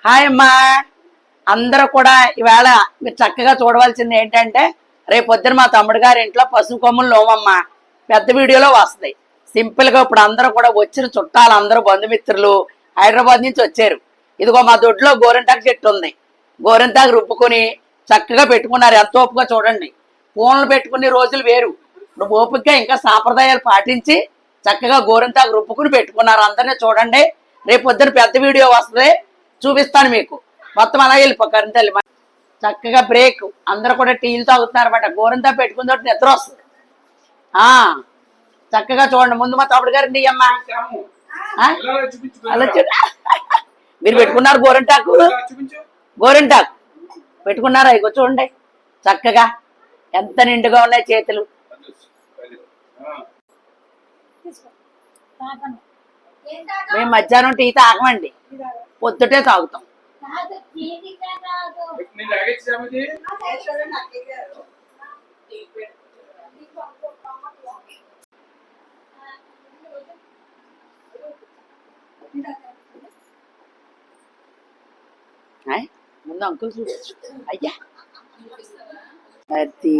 Hi అమ్మా. అందరూ కూడా ఈవేళ మీరు చక్కగా చూడవలసింది ఏంటంటే, రేపు పొద్దున మా తమ్ముడు గారి ఇంట్లో పసుపు కొమ్ములు నోమమ్మ పెద్ద వీడియోలో వస్తాయి. సింపుల్ గా ఇప్పుడు అందరూ కూడా వచ్చిన చుట్టాలు అందరూ బంధుమిత్రులు హైదరాబాద్ నుంచి వచ్చారు. ఇదిగో మా దొడ్లో గోరింటాకు చెట్టు ఉంది. గోరింటాకు రుబ్బుకొని చక్కగా పెట్టుకున్నారు. ఎంత ఓపుగా చూడండి. ఫోన్లు పెట్టుకునే రోజులు వేరు. ఇప్పుడు ఓపికగా ఇంకా సాంప్రదాయాలు పాటించి చక్కగా గోరింటాకు రుబ్బుకుని పెట్టుకున్నారు. అందరినీ చూడండి. రేపు పొద్దున పెద్ద వీడియో వస్తుంది, చూపిస్తాను మీకు. మొత్తం అలా వెళ్ళిపోకారు తల్లి. చక్కగా బ్రేక్. అందరూ కూడా టీలు తాగుతున్నారు అనమాట. గోరంతా పెట్టుకున్న తోటి నిద్ర వస్తుంది. చక్కగా చూడండి. ముందు మా తమ్ముడు గారు అమ్మా అలా చూడ. మీరు పెట్టుకున్నారు గోరింటాకు. గోరింటాకు పెట్టుకున్నారా? ఇగో చూడండి చక్కగా ఎంత నిండుగా ఉన్నాయి చేతులు. మేము మధ్యాహ్నం టీ తాగమండి, పొద్దుటే తాగుతాం. ముందు అంకుల్ చూపించు. అయ్యా అది